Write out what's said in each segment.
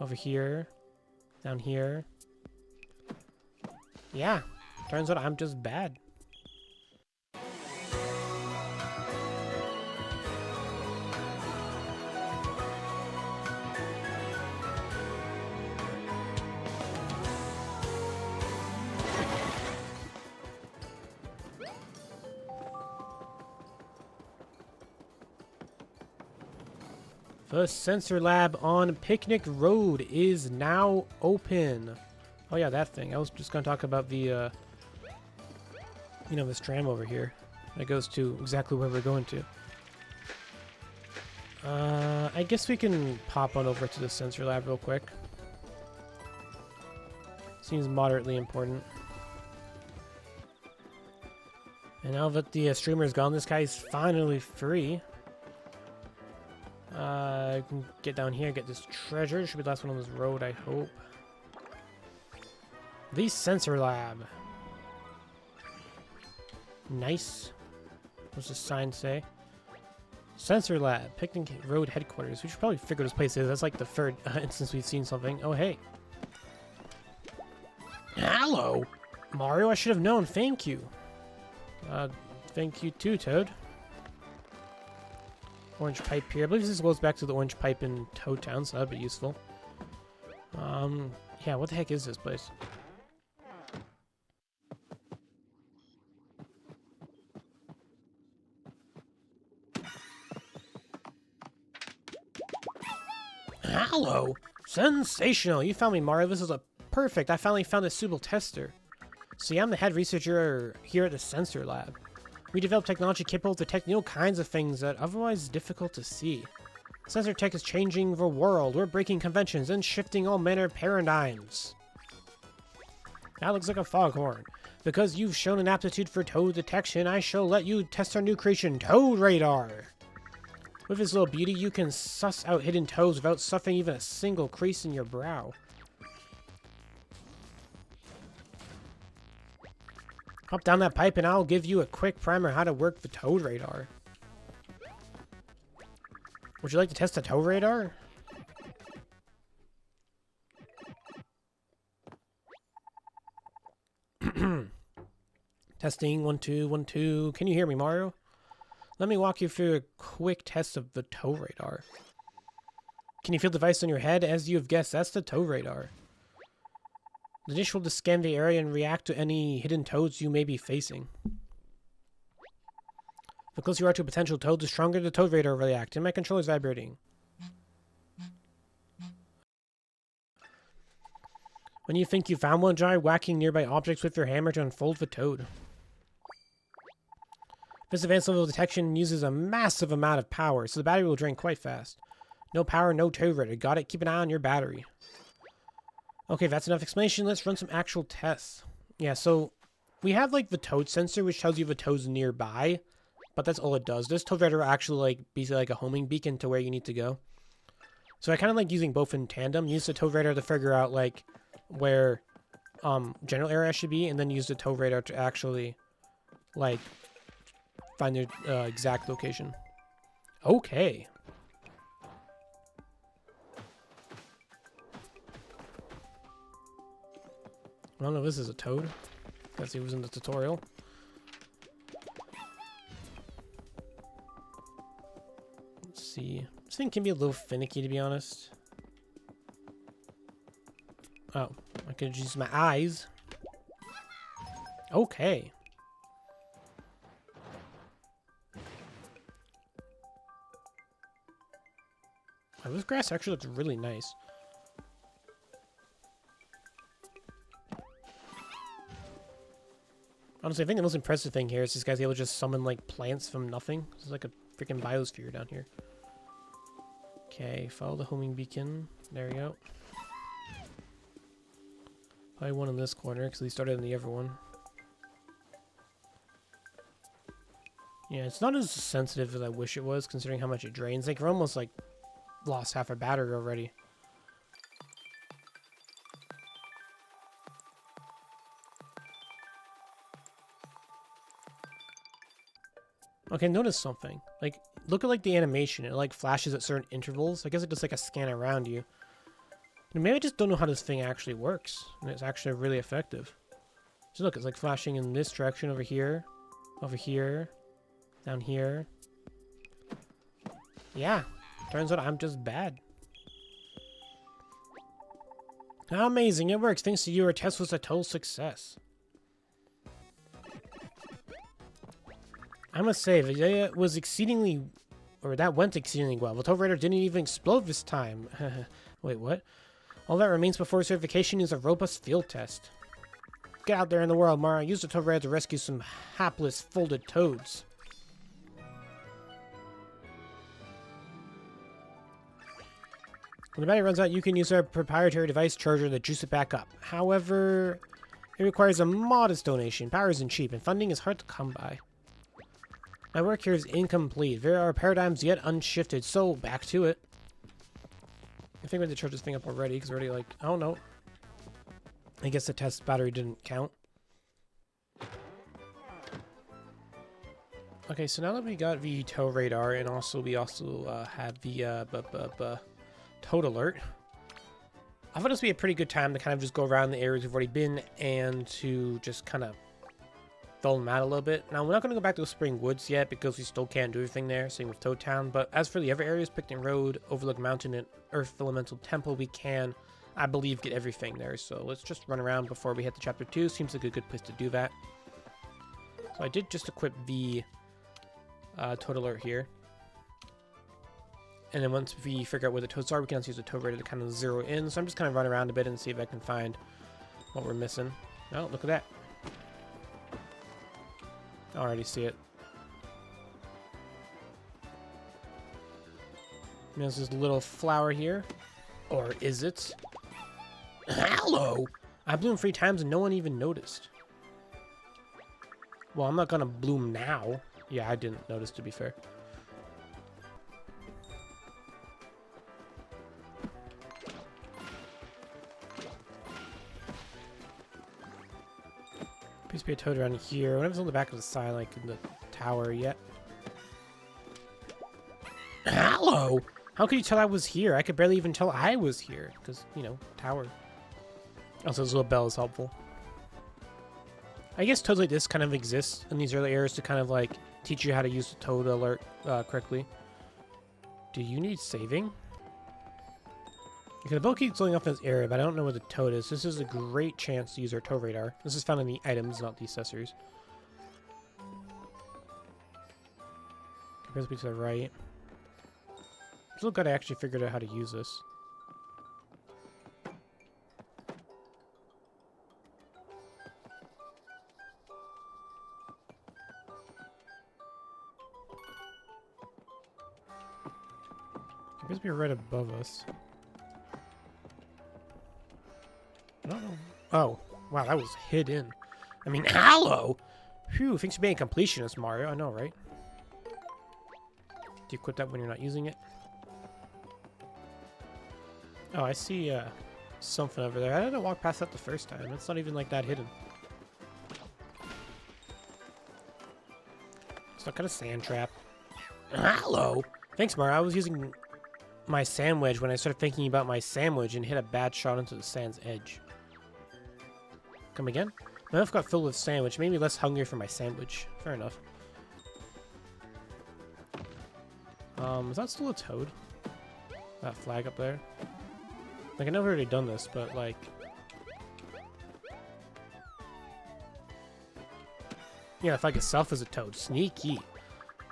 Over here. Down here. Yeah. Turns out I'm just bad. The sensor lab on Picnic Road is now open. Oh yeah, that thing. I was just going to talk about the, you know, this tram over here. That goes to exactly where we're going to. I guess we can pop on over to the sensor lab real quick. Seems moderately important. And now that the streamer's gone, this guy's finally free. I can get down here, get this treasure. Should be the last one on this road, I hope. The sensor lab. Nice. What's the sign say? Sensor lab, Picnic Road headquarters. We should probably figure this place is. That's like the third instance we've seen something. Oh, hey. Hello, Mario. I should have known. Thank you. Thank you too, Toad. Orange pipe here. I believe this goes back to the orange pipe in Toad Town, so that'd be useful. Yeah, what the heck is this place? Hello! Sensational! You found me, Mario. This is a perfect. I finally found a suitable tester. See, I'm the head researcher here at the sensor lab. We develop technology capable of detecting all kinds of things that otherwise is difficult to see. Sensor tech is changing the world. We're breaking conventions and shifting all manner of paradigms. That looks like a foghorn. Because you've shown an aptitude for toad detection, I shall let you test our new creation, Toad Radar. With this little beauty, you can suss out hidden toads without suffering even a single crease in your brow. Hop down that pipe and I'll give you a quick primer how to work the Toad Radar. Would you like to test the Toad Radar? Testing, 1, 2, 1, 2. Can you hear me, Mario? Let me walk you through a quick test of the Toad Radar. Can you feel the device on your head? As you have guessed, that's the Toad Radar. The dish will scan the area and react to any hidden toads you may be facing. The closer you are to a potential toad, the stronger the Toad Radar will react, and my controller is vibrating. When you think you found one, try whacking nearby objects with your hammer to unfold the toad. This advanced level of detection uses a massive amount of power, so the battery will drain quite fast. No power, no Toad Radar. Got it? Keep an eye on your battery. Okay, if that's enough explanation, let's run some actual tests. Yeah, so we have like the toad sensor, which tells you if a toad's nearby, but that's all it does. This Toad Radar actually like basically like a homing beacon to where you need to go. So I kind of like using both in tandem. Use the Toad Radar to figure out like where general area should be, and then use the Toad Radar to actually like find the exact location. Okay. I don't know if this is a toad. Let's see who's in the tutorial. Let's see. This thing can be a little finicky, to be honest. Oh, I could use my eyes. Okay. Oh, this grass actually looks really nice. Honestly, I think the most impressive thing here is this guy's able to just summon, like, plants from nothing. This is like a freaking biosphere down here. Okay, follow the homing beacon. There we go. Probably one in this corner, because he started in the other one. Yeah, it's not as sensitive as I wish it was, considering how much it drains. Like, we're almost, like, lost half our battery already. Okay, notice something. Like, look at like the animation. It like flashes at certain intervals. I guess it does like a scan around you. Maybe I just don't know how this thing actually works, and it's actually really effective. So look, it's like flashing in this direction over here, down here. Yeah, turns out I'm just bad. How amazing, it works. Thanks to you, our test was a total success. I must say, that was exceedingly, or that went exceedingly well. The Toad Raider didn't even explode this time. Wait, what? All that remains before certification is a robust field test. Get out there in the world, Mara. Use the Toad Raider to rescue some hapless, folded toads. When the battery runs out, you can use our proprietary device charger to juice it back up. However, it requires a modest donation. Power isn't cheap, and funding is hard to come by. My work here is incomplete. There are paradigms yet unshifted, so back to it. I think we had to charge this thing up already, because we're already like, oh no. I guess the test battery didn't count. Okay, so now that we got the tow radar, and also we also have the Toad Alert, I thought this would be a pretty good time to kind of just go around the areas we've already been and to just kind of fill them out a little bit. Now, we're not going to go back to the Spring Woods yet because we still can't do everything there, same with Toad Town. But as for the other areas, Picnic Road, Overlook Mountain, and Earth Vellumental Temple, we can, I believe, get everything there. So let's just run around before we hit the Chapter 2. Seems like a good place to do that. So I did just equip the Toad Alert here. And then once we figure out where the toads are, we can also use the Toad Raider to kind of zero in. So I'm just kind of running around a bit and see if I can find what we're missing. Oh, look at that. I already see it. There's this little flower here. Or is it? Hello! I bloomed 3 times and no one even noticed. Well, I'm not gonna bloom now. Yeah, I didn't notice, to be fair. Please be a toad around here. Whenever's on the back of the sign, like in the tower yet. Hello! How could you tell I was here? I could barely even tell I was here. Because, you know, tower. Also, this little bell is helpful. I guess toads like this kind of exist in these early areas to kind of like teach you how to use the Toad Alert correctly. Do you need saving? Okay, the boat keeps going off in this area, but I don't know where the toad is. This is a great chance to use our tow radar. This is found in the items, not the accessories. Compares to the right. Still glad I actually figured out how to use this. Appears to be right above us. No. Oh, wow, that was hidden. I mean, hello! Phew, thanks for being a completionist, Mario. I know, right? Do you equip that when you're not using it? Oh, I see something over there. I didn't walk past that the first time. It's not even like that hidden. It's not kind of sand trap. Hello! Thanks, Mario. I was using my sandwich when I started thinking about my sandwich and hit a bad shot into the sand's edge. Come again? My mouth got filled with sandwich. Made me less hungry for my sandwich. Fair enough. Is that still a toad? That flag up there? Like, I know we've already done this, but like... Yeah, the flag itself is a toad. Sneaky.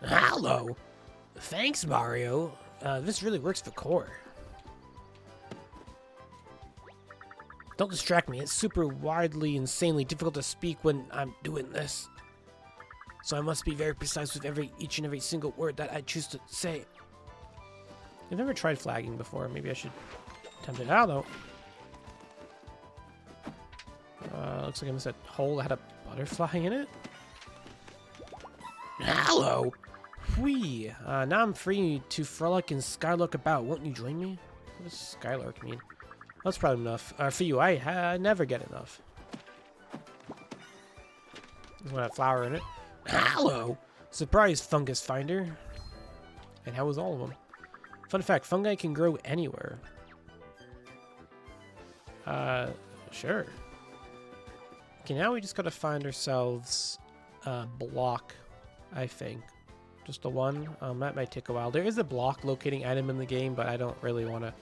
Hello! Thanks, Mario. This really works for core. Don't distract me. It's super wildly, insanely difficult to speak when I'm doing this. So I must be very precise with each and every single word that I choose to say. I've never tried flagging before. Maybe I should attempt it. I don't know. Looks like I missed a hole that had a butterfly in it. Hello! Whee! Now I'm free to frolic and skylark about. Won't you join me? What does skylark mean? That's probably enough. For you, I never get enough. There's one that flower in it. Hello! Surprise, fungus finder. And how was all of them? Fun fact, fungi can grow anywhere. Sure. Okay, now we just gotta find ourselves a block, I think. Just the one. That might take a while. There is a block locating item in the game, but I don't really want to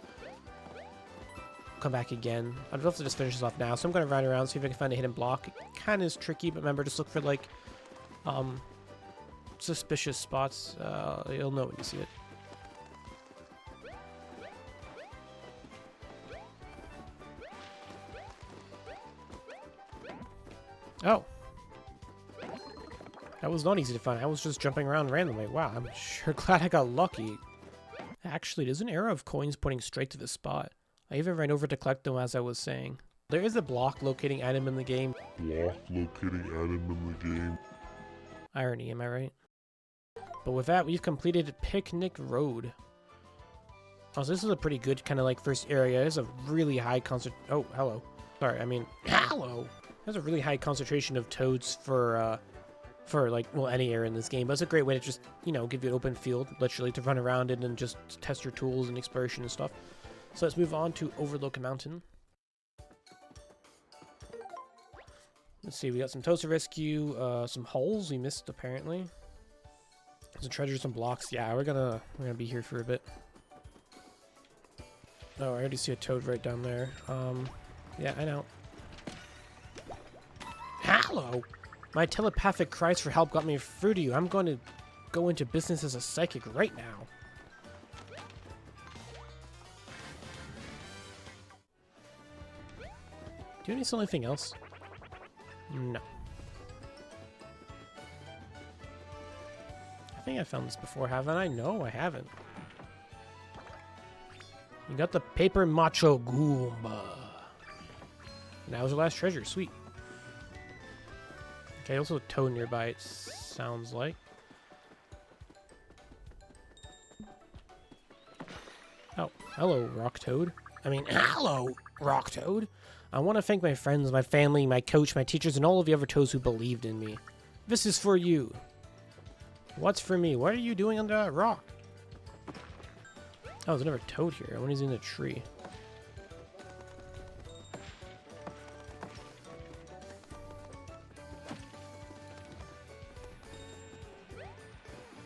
come back again. I'd love to just finish this off now, so I'm gonna run around, see if I can find a hidden block. It kind of is tricky, but remember, just look for like suspicious spots. You'll know when you see it. Oh. That was not easy to find. I was just jumping around randomly. Wow, I'm sure glad I got lucky. Actually, there's an arrow of coins pointing straight to the spot. I even ran over to collect them as I was saying. There is a block locating item in the game. Block locating item in the game. Irony, am I right? But with that, we've completed Picnic Road. Oh, so this is a pretty good kind of like first area. There's a really high Oh, hello. Sorry, I mean, hello. There's a really high concentration of toads for like, well, any area in this game. But it's a great way to just, you know, give you an open field, literally, to run around it and just test your tools and exploration and stuff. So let's move on to Overlook Mountain. Let's see, we got some toads to rescue, some holes we missed apparently. Some treasures, some blocks. Yeah, we're gonna be here for a bit. Oh, I already see a toad right down there. Yeah, I know. Hello! My telepathic cries for help got me through to you. I'm going to go into business as a psychic right now. Do you need something else? No. I think I found this before, haven't I? No, I haven't. You got the paper macho Goomba. And that was our last treasure. Sweet. Okay, also a toad nearby, it sounds like. Oh, hello, Rock Toad. I mean, hello, Rock Toad. I want to thank my friends, my family, my coach, my teachers, and all of the other toads who believed in me. This is for you. What's for me? What are you doing under that rock? Oh, there's another toad here. I wonder if he's in a tree.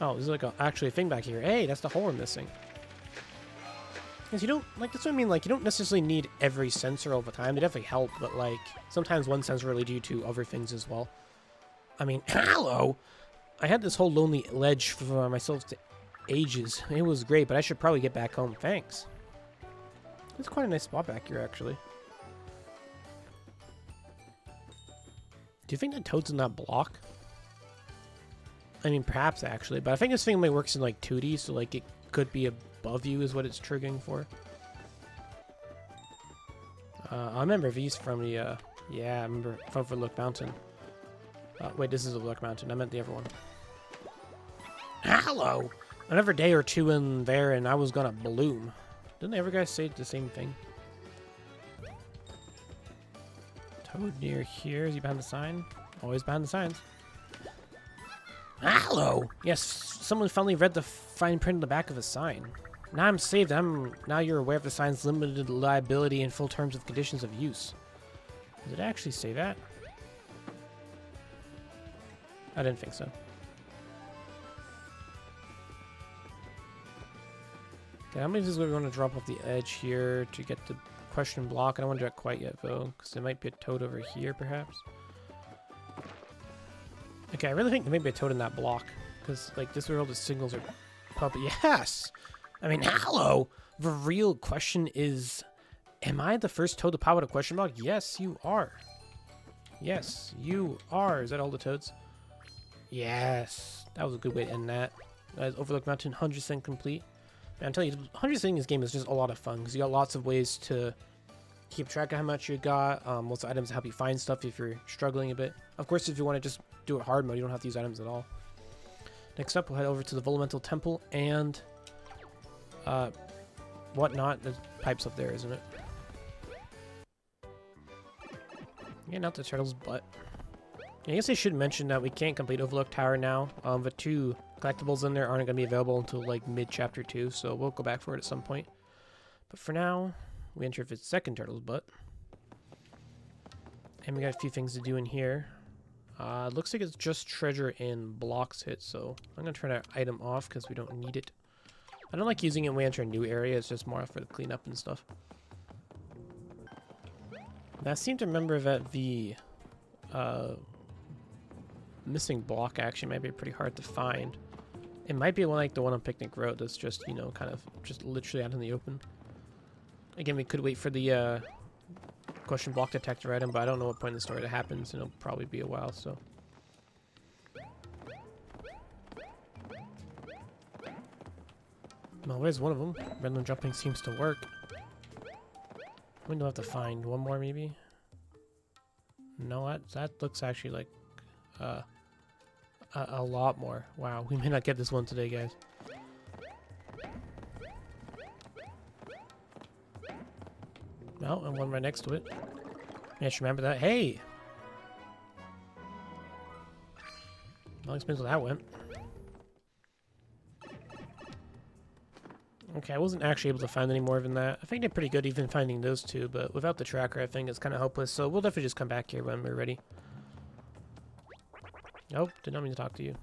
Oh, there's like actually a thing back here. Hey, that's the hole we're missing. Because you don't, like, that's what I mean, like, you don't necessarily need every sensor all the time. They definitely help, but, like, sometimes one sensor will lead you to other things as well. I mean, hello! I had this whole lonely ledge for myself to ages. It was great, but I should probably get back home. Thanks. It's quite a nice spot back here, actually. Do you think the toad's in that block? I mean, perhaps, actually, but I think this thing only works in, like, 2D, so, like, it could be above you is what it's triggering for. I remember these from the, yeah, I remember from Overlook Mountain. Wait, this is Overlook Mountain. I meant the other one. Hello! Another day or two in there and I was gonna bloom. Didn't the other guys say the same thing? Toad near here. Is he behind the sign? Always behind the signs. Hello! Yes, someone finally read the fine print on the back of a sign. Now I'm saved. Now you're aware of the sign's limited liability and full terms of conditions of use. Did it actually say that? I didn't think so. Okay, how many of these we want to drop off the edge here to get the question block? I don't want to do that quite yet, though, because there might be a toad over here, perhaps. Okay, I really think there may be a toad in that block, because, like, this is where all the signals are pumping. Yes! I mean, hello! The real question is, am I the first toad to pop out a question block? Yes, you are. Yes, you are. Is that all the toads? Yes. That was a good way to end that. Overlook Mountain, 100% complete. Man, I'm telling you, 100% in this game is just a lot of fun, because you got lots of ways to keep track of how much you got, lots of items to help you find stuff if you're struggling a bit. Of course, if you want to just do it hard mode, you don't have to use items at all. Next up, we'll head over to the Vellumental Temple and whatnot. There's pipes up there, isn't it? Yeah, not the turtle's butt. I guess I should mention that we can't complete Overlook Tower now. The 2 collectibles in there aren't going to be available until like mid-chapter 2, so we'll go back for it at some point. But for now, we enter the second turtle's butt. And we got a few things to do in here. Looks like it's just treasure and blocks hit, so I'm gonna turn our item off because we don't need it. I don't like using it when we enter a new area. It's just more for the cleanup and stuff. Now, I seem to remember that the missing block actually might be pretty hard to find. It might be one like the one on Picnic Road that's just, you know, kind of just literally out in the open. Again, we could wait for the question block detector item, but I don't know what point in the story that happens, and it'll probably be a while, so. Well, where's one of them? Random jumping seems to work. We do have to find one more, maybe? No, that looks actually like a lot more. Wow, we may not get this one today, guys. No, and one right next to it. Yeah, I should remember that. Hey! Well, explains how that went. Okay, I wasn't actually able to find any more than that. I think they're pretty good even finding those two, but without the tracker, I think it's kind of hopeless. So we'll definitely just come back here when we're ready. Nope, did not mean to talk to you.